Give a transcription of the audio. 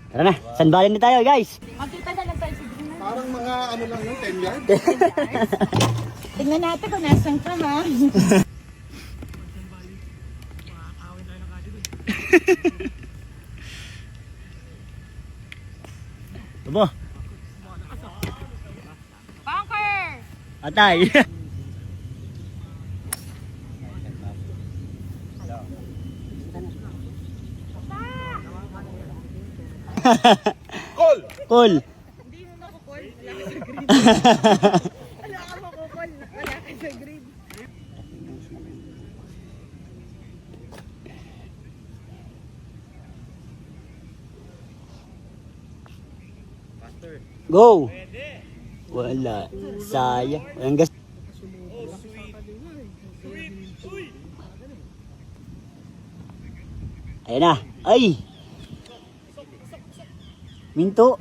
Tara na, sandbalin na tayo guys. Makita na lang tayo sa green. Parang mga ano lang yung 10 yards. Tingnan natin kung nasan ka ha. Tubo. Bunker! Atay. Call! Cool. Hindi mo makukol. Wala ka sa green. Wala ka makukol. Wala ka sa green. Go. Wala. Sayang. Walang gas. Ayan na. Ay. Minto.